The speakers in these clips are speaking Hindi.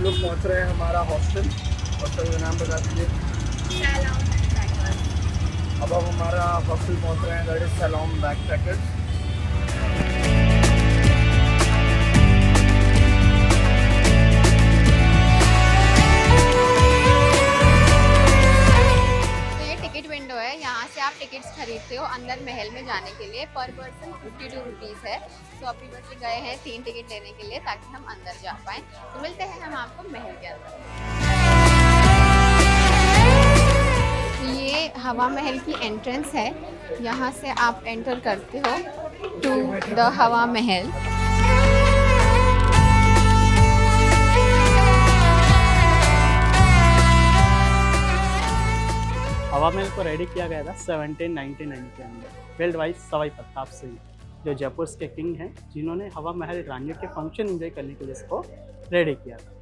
लोग पहुंच रहे हैं हमारा हॉस्टल का नाम बता दीजिए। अब हम हमारा हॉस्टल पहुंच रहे हैं, that is salon backpackers. Ticket window है, यहाँ से आप टिकट्स खरीदते हो अंदर महल में जाने के लिए। पर पर्सन 52 रुपीज़ है। तो अभी बस गए हैं 3 टिकट लेने के लिए ताकि हम अंदर जा पाएँ। तो मिलते हैं हम आपको महल के अंदर। ये हवा महल की एंट्रेंस है, यहाँ से आप एंटर करते हो टू द हवा महल। हवा महल को रेडी किया गया था 1799 के अंदर वर्ल्ड वाइज सवाई प्रताप सिंह, जो जयपुर के किंग हैं, जिन्होंने हवा महल रानियों के फंक्शन एंजॉय करने के लिए इसको रेडी किया था।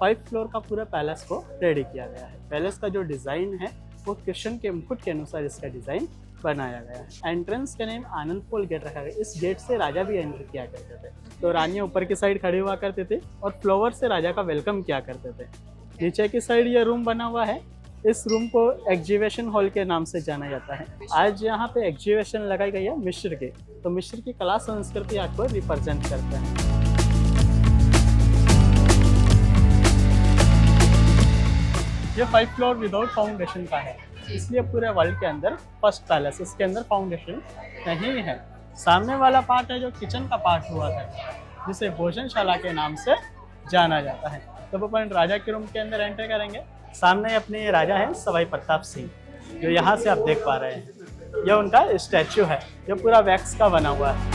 5 फ्लोर का पूरा पैलेस को रेडी किया गया है। पैलेस का जो डिज़ाइन है वो कृष्ण के मुकुट के अनुसार इसका डिज़ाइन बनाया गया है। एंट्रेंस का नेम आनंद पोल गेट रखा गया। इस गेट से राजा भी एंटर किया करते थे। तो रानियाँ ऊपर की साइड खड़े हुआ करते थे और फ्लावर से राजा का वेलकम किया करते थे। नीचे की साइड ये रूम बना हुआ है। इस रूम को एग्जीबिशन हॉल के नाम से जाना जाता है। आज यहाँ पे एग्जीबिशन लगाई गई है मिस्र के, तो मिस्र की कला संस्कृति आपको रिप्रेजेंट करता है। ये 5 फ्लोर विदाउट फाउंडेशन का है, इसलिए पूरे वर्ल्ड के अंदर फर्स्ट पैलेस, इसके अंदर फाउंडेशन नहीं है। सामने वाला पार्ट है जो किचन का पार्ट हुआ है, जिसे भोजनशाला के नाम से जाना जाता है। तो अपन राजा के रूम के अंदर एंटर करेंगे। सामने अपने राजा हैं सवाई प्रताप सिंह, जो यहाँ से आप देख पा रहे हैं। यह उनका स्टैचू है, जो पूरा वैक्स का बना हुआ है।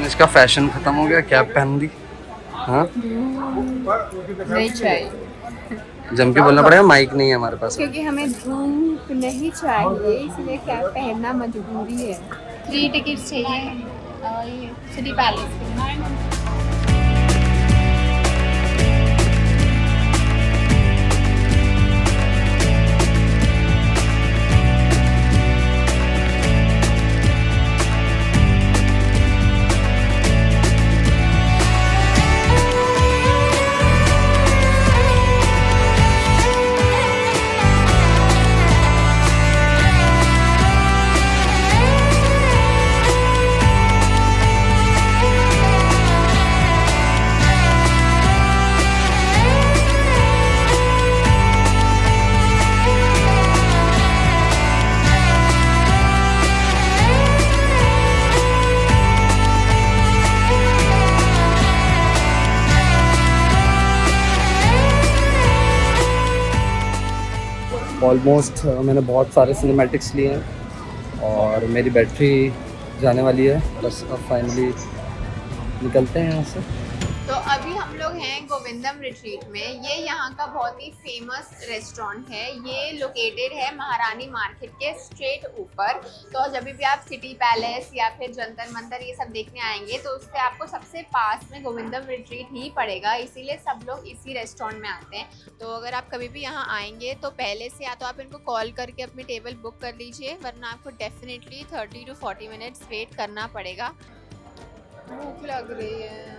इसका फैशन खत्म हो गया, कैप पहन दी। हाँ नहीं चाहिए, जम के बोलना पड़ेगा, माइक नहीं है हमारे पास। क्योंकि हमें धूप नहीं चाहिए, इसलिए कैप पहनना मजबूरी है। 3 टिकट चाहिए सिटी पैलेस के। ऑलमोस्ट मैंने बहुत सारे सिनेमैटिक्स लिए हैं और मेरी बैटरी जाने वाली है। बस अब फाइनली निकलते हैं यहाँ से। तो अभी हम लोग हैं गोविंदम रिट्रीट में। ये यहाँ का बहुत ही फेमस रेस्टोरेंट है। ये लोकेटेड है महारानी मार्केट के स्ट्रेट ऊपर। तो जब भी आप सिटी पैलेस या फिर जंतर मंतर ये सब देखने आएंगे तो उससे आपको सबसे पास में गोविंदम रिट्रीट ही पड़ेगा, इसीलिए सब लोग इसी रेस्टोरेंट में आते हैं। तो अगर आप कभी भी यहाँ आएंगे तो पहले से या तो आप इनको कॉल करके अपनी टेबल बुक कर लीजिए, वरना आपको डेफिनेटली 30 to 40 मिनट्स वेट करना पड़ेगा। भूख लग रही है।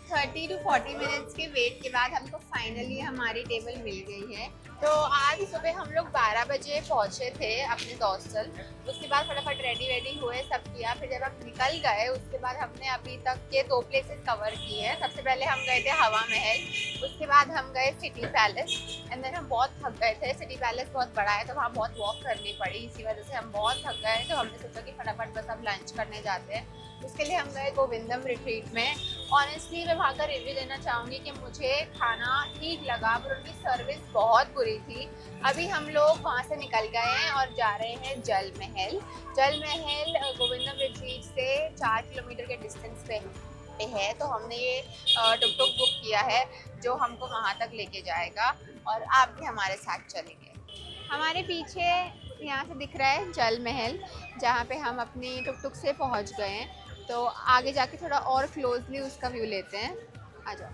30 to 40 मिनट्स के वेट के बाद हमको फाइनली हमारी टेबल मिल गई है। तो आज सुबह हम लोग 12 बजे पहुँचे थे अपने हॉस्टल। उसके बाद फटाफट रेडी हुए, सब किया। फिर जब हम निकल गए उसके बाद हमने अभी तक के 2 प्लेसेस कवर किए हैं। सबसे पहले हम गए थे हवा महल, उसके बाद हम गए सिटी पैलेस एंड देन हम बहुत थक गए थे। सिटी पैलेस बहुत बड़ा है तो वहाँ बहुत वॉक करनी पड़ी, इसी वजह से हम बहुत थक गए। तो हमने सोचा कि फटाफट बस अब लंच करने जाते हैं। उसके लिए हम गए गोविंदम रिट्रीट में ऑनेस्टली मैं वहाँ का रिव्यू देना चाहूँगी कि मुझे खाना ठीक लगा पर उनकी सर्विस बहुत बुरी थी। अभी हम लोग वहाँ से निकल गए हैं और जा रहे हैं जल महल। जल महल गोविंदम रिट्रीट से 4 किलोमीटर के डिस्टेंस पे है, तो हमने ये टुक टुक बुक किया है जो हमको वहाँ तक लेके जाएगा और आप भी हमारे साथ चलेंगे। हमारे पीछे यहाँ से दिख रहा है जल महल, जहाँ पे हम अपनी टुक टुक से पहुँच गए हैं। तो आगे जाके थोड़ा और क्लोजली उसका व्यू लेते हैं, आ जाओ।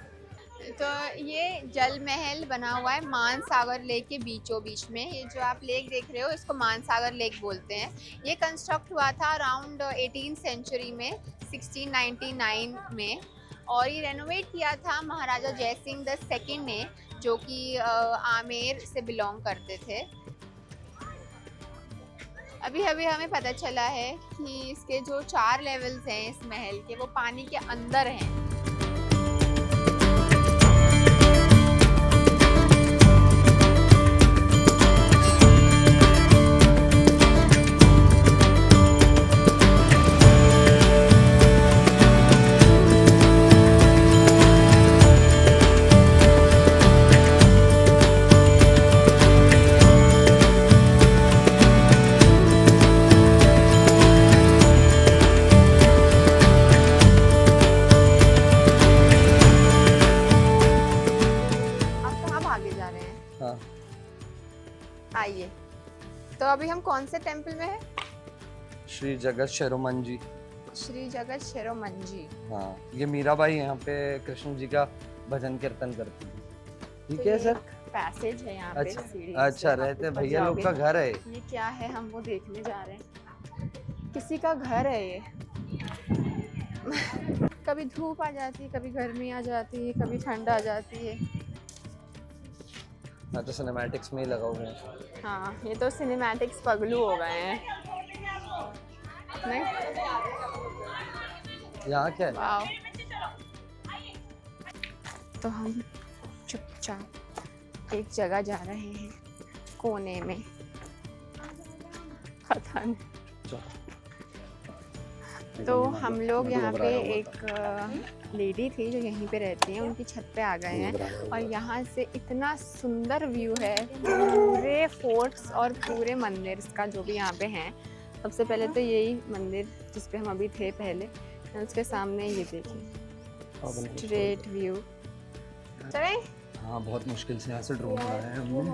तो ये जल महल बना हुआ है मानसागर लेक के बीचों बीच में। ये जो आप लेक देख रहे हो इसको मानसागर लेक बोलते हैं। ये कंस्ट्रक्ट हुआ था अराउंड 18th सेंचुरी में, 1699 में, और ये रेनोवेट किया था महाराजा जय सिंह द सेकंड ने, जो कि आमेर से बिलोंग करते थे। अभी अभी हमें पता चला है कि इसके जो 4 लेवल्स हैं इस महल के, वो पानी के अंदर हैं। आइए, तो अभी हम कौन से टेम्पल में हैं? श्री जगत शेरोमन जी। श्री जगत शेरोमन जी। हाँ, ये मीराबाई यहाँ पे कृष्ण जी का भजन कीर्तन करती है। ठीक है सर, पैसेज है यहाँ पे। अच्छा रहते भैया लोग का घर है। ये क्या है, हम वो देखने जा रहे हैं। किसी का घर है ये। कभी धूप आ जाती है, कभी गर्मी आ जाती है, कभी ठंड आ जाती है। मैं तो सिनेमैटिक्स में ही लगा हुआ है। हाँ, ये तो सिनेमैटिक्स पगलू हो गए हैं। नहीं? यहाँ क्या है? वाव। तो हम चुपचाप एक जगह जा रहे हैं कोने में, पता नहीं। तो हम लोग यहाँ पे एक लेडी थी जो यहीं पे रहती हैं, उनकी छत पे आ गए हैं और यहाँ से इतना सुंदर व्यू है पूरे फोर्ट्स और पूरे मंदिर का जो भी यहाँ पे हैं। सबसे पहले तो यही मंदिर जिस पे हम अभी थे पहले, उसके सामने ये देखिए स्ट्रेट व्यू। चलें? हाँ, बहुत मुश्किल से यहाँ से ड्रोन बनाया है हमने।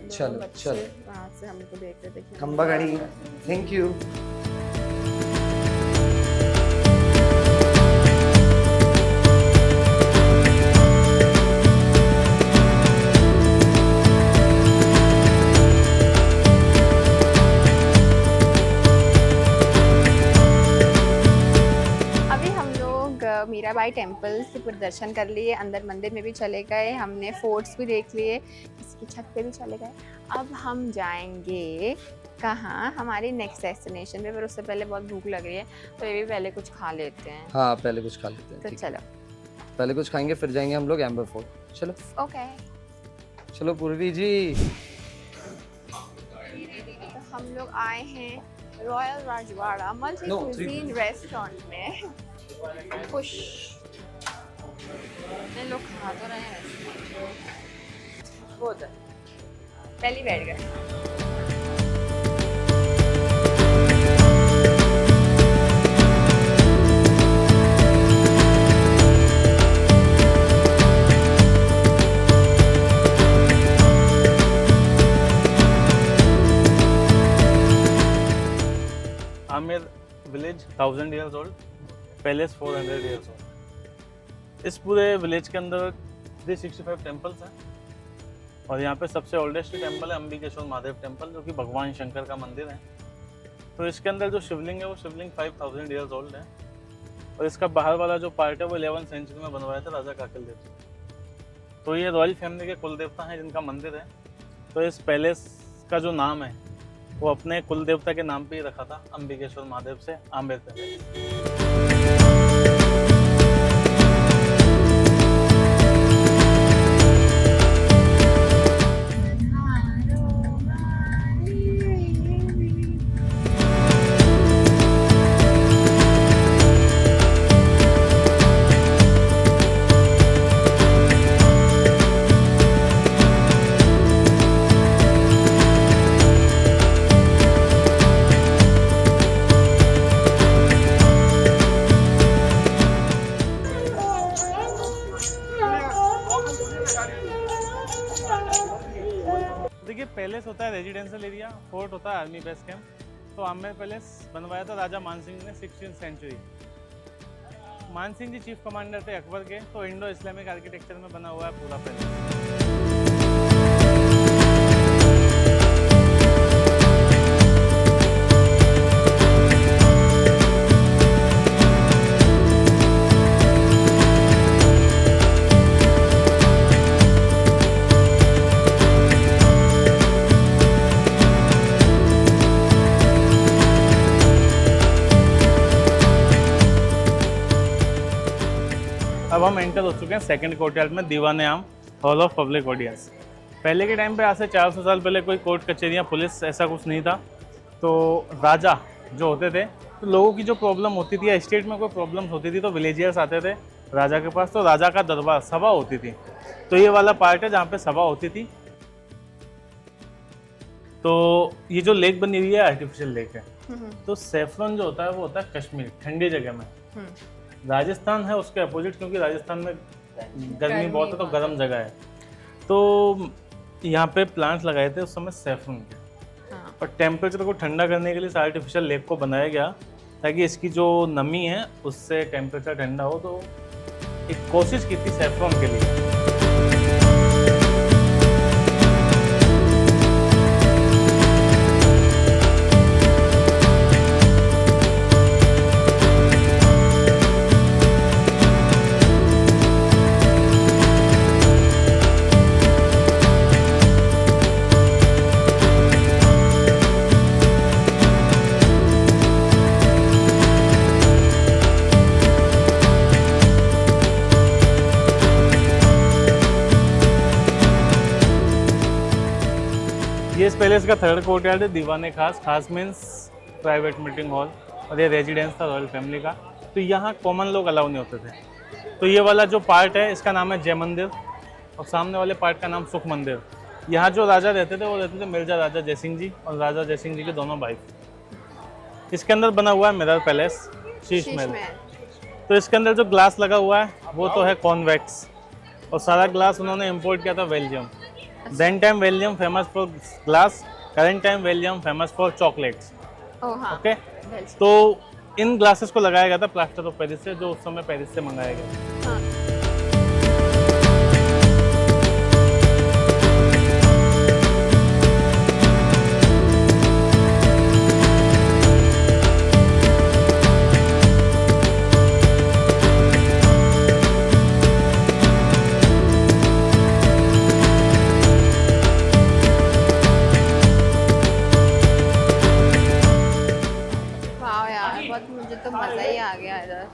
चलो चलो, वहाँ से हमको देख रहे थे। खंबा गाड़ी, थैंक यू। मीराबाई टेम्पल से पूरे दर्शन कर लिए, अंदर मंदिर में भी चले गए, हमने फोर्ट्स भी देख लिए, इसकी छत पे भी चले गए। अब हम जाएंगे कहाँ, हमारी नेक्स्ट डेस्टिनेशन पे, पर उससे पहले बहुत भूख लग रही है, तो ये भी पहले कुछ खा लेते हैं। हाँ, पहले कुछ खा लेते हैं। तो चलो, पहले कुछ खाएंगे फिर जाएंगे हम लोग एम्बर फोर्ट। चलो ओके। चलो पूर्वी जी। तो हम लोग आए हैं royal Rajwada multi cuisine restaurant में। खुश लोग खा तो रहे हैं, वो तो पहली बैठ गए। Aamir village 1000 years old, palace 400 years old। इस पूरे विलेज के अंदर 365 टेम्पल्स हैं और यहाँ पे सबसे ओल्डेस्ट टेम्पल है अंबिकेश्वर महादेव टेम्पल, जो कि भगवान शंकर का मंदिर है। तो इसके अंदर जो शिवलिंग है वो शिवलिंग 5000 years old है और इसका बाहर वाला जो पार्ट है वो 11th सेंचुरी में बनवाया था राजा काकल देव जी। तो ये रॉयल फैमिली के कुल देवता हैं जिनका मंदिर है। तो इस पैलेस का जो नाम है वो अपने कुल देवता के नाम पे ही रखा था, अंबिकेश्वर महादेव से आमेर पैलेस। पैलेस होता है रेजिडेंशियल एरिया, फोर्ट होता है आर्मी बेस कैंप। तो आमेर पैलेस बनवाया था राजा मानसिंह ने 16th सेंचुरी। मानसिंह जी चीफ कमांडर थे अकबर के, तो इंडो इस्लामिक आर्किटेक्चर में बना हुआ है पूरा पैलेस। अब हम एंटर हो चुके हैं सेकंड कोर्टयार्ड में, दीवान आम हॉल ऑफ पब्लिक ऑडियंस। पहले के टाइम पे आज से 400 साल पहले कोई कोर्ट कचहरियाँ पुलिस ऐसा कुछ नहीं था। तो राजा जो होते थे, तो लोगों की जो प्रॉब्लम होती थी या स्टेट में कोई प्रॉब्लम्स होती थी तो विलेजियर्स आते थे राजा के पास, तो राजा का दरबार सभा होती थी। तो ये वाला पार्ट है जहाँ पे सभा होती थी। तो ये जो लेक बनी हुई है आर्टिफिशियल लेक है। तो सेफ्रॉन जो होता है वो होता है कश्मीर, ठंडी जगह में। राजस्थान है उसके अपोजिट, क्योंकि राजस्थान में गर्मी बहुत है तो गर्म जगह है। तो यहाँ पे प्लांट्स लगाए थे उस समय सेफ्रॉन के। हाँ। और टेम्परेचर को ठंडा करने के लिए इस आर्टिफिशियल लेक को बनाया गया ताकि इसकी जो नमी है उससे टेम्परेचर ठंडा हो। तो एक कोशिश की थी सेफ्रॉन के लिए। ये इस पैलेस का थर्ड कोर्टयार्ड है, दीवाने खास। खास मीन्स प्राइवेट मीटिंग हॉल, और ये रेजिडेंस था रॉयल फैमिली का। तो यहाँ कॉमन लोग अलाउ नहीं होते थे। तो ये वाला जो पार्ट है इसका नाम है जय मंदिर, और सामने वाले पार्ट का नाम सुख मंदिर। यहाँ जो राजा रहते थे वो रहते थे मिर्जा राजा जयसिंह जी और राजा जयसिंह जी के दोनों वाइफ। इसके अंदर बना हुआ है मिरर पैलेस, शीश महल। तो इसके अंदर जो ग्लास लगा हुआ है वो तो है कॉन्वेक्स, और सारा ग्लास उन्होंने इम्पोर्ट किया था Belgium. Then time Belgium famous for glass, current time Belgium famous for chocolates. Okay, तो इन ग्लासेस को लगाया गया था प्लास्टर ऑफ पेरिस से, जो उस समय पेरिस से मंगाया गया। हाँ। मुझे तो मजा ही आ गया इधर।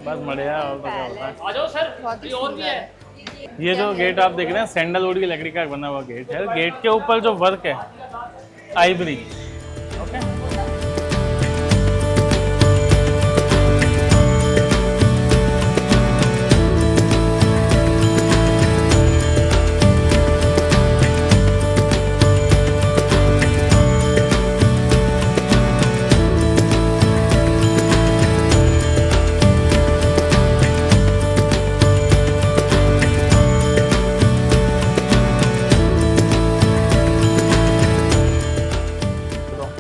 बस बढ़िया। और तो क्या होता है। आ जाओ सर, बहुत ही और भी है। ये जो गेट आप देख रहे हैं सैंडलवुड की लकड़ी का बना हुआ गेट है। गेट के ऊपर जो वर्क है आइवरी, ओके।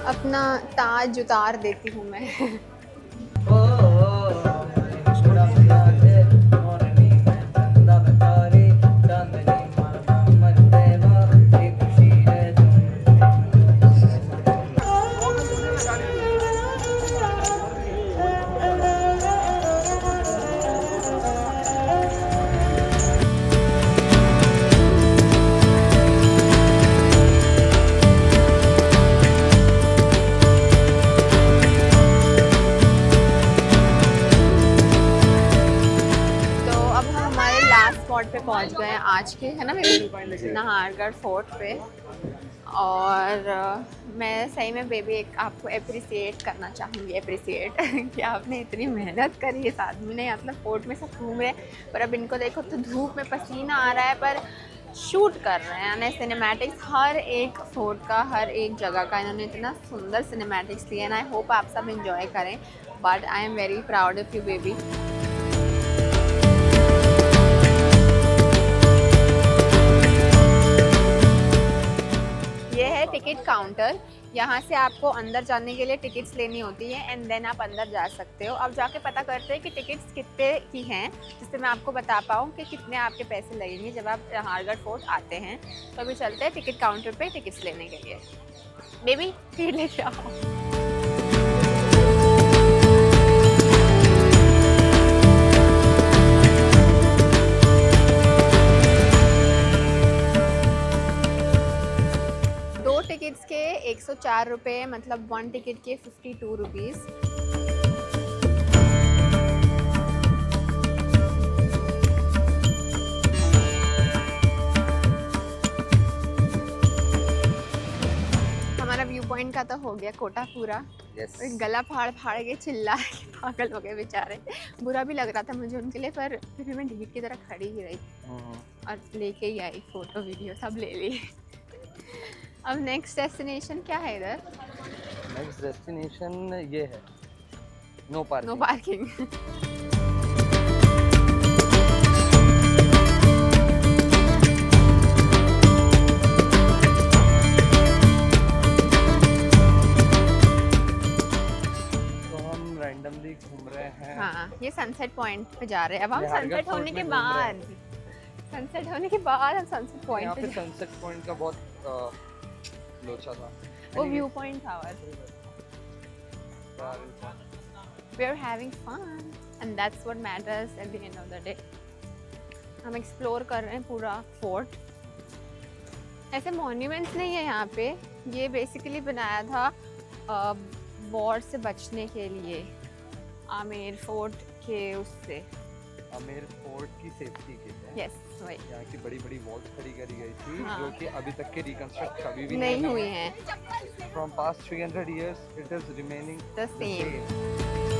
अपना ताज उतार देती हूँ मैं। स्पॉट पे पहुंच गए हैं आज के, है ना बेबी, नाहरगढ़ फोर्ट पे। और मैं सही में बेबी एक आपको अप्रिसिएट करना चाहूँगी, कि आपने इतनी मेहनत करी इस आदमी ने। मतलब फोर्ट में सब घूम रहे हैं पर अब इनको देखो तो धूप में पसीना आ रहा है पर शूट कर रहे हैं। यानी सिनेमैटिक्स हर एक फोर्ट का, हर एक जगह का इन्होंने इतना सुंदर सिनेमैटिक्स लिए। एंड आई होप आप सब इंजॉय करें। But I am very proud of you baby. यहाँ से आपको अंदर जाने के लिए टिकट्स लेनी होती है एंड देन आप अंदर जा सकते हो। अब जाके पता करते हैं कि टिकट्स कितने की हैं, जिससे मैं आपको बता पाऊँ कि कितने आपके पैसे लगेंगे जब आप नाहरगढ़ फोर्ट आते हैं। तो अभी चलते हैं टिकट काउंटर पे टिकट्स लेने के लिए। बेबी टिकट लेके आओ। टिकट्स के 104 रुपये, मतलब 1 टिकट के 52 रुपीज़। हमारा व्यू पॉइंट का तो हो गया कोटा पूरा। Yes. गला फाड़ फाड़ के चिल्ला के पागल हो गए बेचारे। बुरा भी लग रहा था मुझे उनके लिए, पर फिर भी मैं ढीठ की तरह खड़ी ही रही और लेके ही आई, फोटो वीडियो सब ले ली। अब नेक्स्ट डेस्टिनेशन क्या है इधर? नेक्स्ट डेस्टिनेशन ये है, नो पार्किंग। No parking. तो हम रैंडमली घूम रहे हैं। हाँ, ये सनसेट पॉइंट पे जा रहे हैं। अब हम नाहरगढ़ सनसेट फोर्ट होने के में घूम रहे बाद, सनसेट होने के बाद हम सनसेट यहाँ पॉइंट पे पे सनसेट पॉइंट का बहुत लोचा था। वो व्यू पॉइंट था। We are having fun and that's what matters at the end of the day. हम एक्सप्लोर कर रहे हैं पूरा फोर्ट। ऐसे मॉन्यूमेंट्स नहीं है यहाँ पे, ये बेसिकली बनाया था वॉर से बचने के लिए, आमेर फोर्ट के उससे। आमेर फोर्ट की सेफ्टी के लिए। यस, वही। यहाँ की बड़ी बड़ी वॉल्स खड़ी करी गई थी, हाँ। जो कि अभी तक के रिकंस्ट्रक्ट कभी भी नहीं हुई हैं। From past 300 years, it is remaining The same.